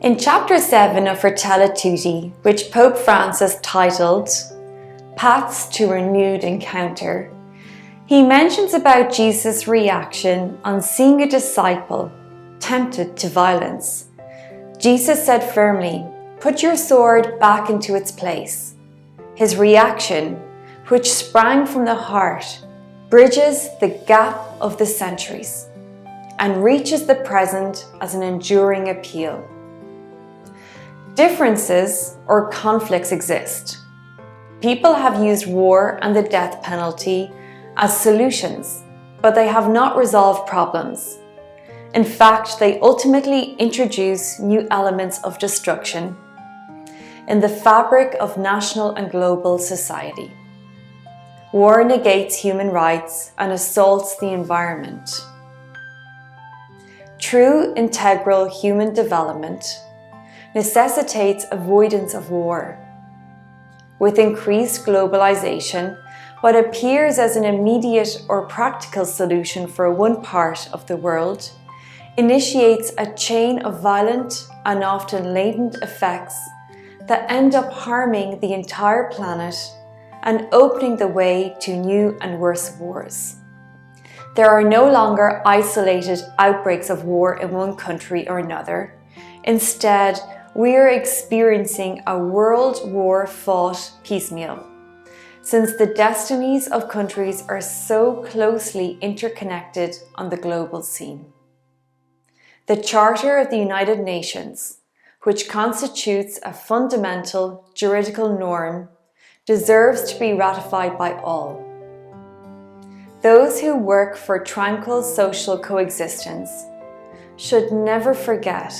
In chapter 7 of Fratelli, Tutti, which Pope Francis titled Paths to Renewed Encounter, he mentions about Jesus' reaction on seeing a disciple tempted to violence. Jesus said firmly, "Put your sword back into its place." His reaction, which sprang from the heart, bridges the gap of the centuries and reaches the present as an enduring appeal. Differences or conflicts exist. People have used war and the death penalty as solutions, but they have not resolved problems. In fact, they ultimately introduce new elements of destruction in the fabric of national and global society. War negates human rights and assaults the environment. True integral human development necessitates avoidance of war. With increased globalization, what appears as an immediate or practical solution for one part of the world initiates a chain of violent and often latent effects that end up harming the entire planet and opening the way to new and worse wars. There are no longer isolated outbreaks of war in one country or another. Instead, we are experiencing a world war fought piecemeal, since the destinies of countries are so closely interconnected on the global scene. The Charter of the United Nations, which constitutes a fundamental juridical norm, deserves to be ratified by all. Those who work for tranquil social coexistence should never forget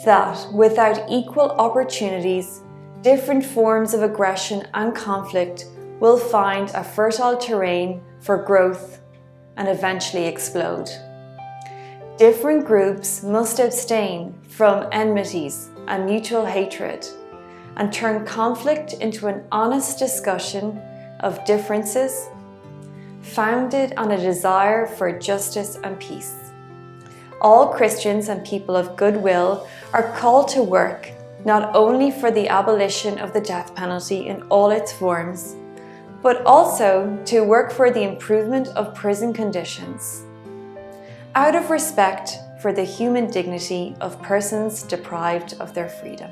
that without equal opportunities, different forms of aggression and conflict will find a fertile terrain for growth and eventually explode. Different groups must abstain from enmities and mutual hatred and turn conflict into an honest discussion of differences founded on a desire for justice and peace. All Christians and people of goodwill are called to work not only for the abolition of the death penalty in all its forms, but also to work for the improvement of prison conditions, out of respect for the human dignity of persons deprived of their freedom.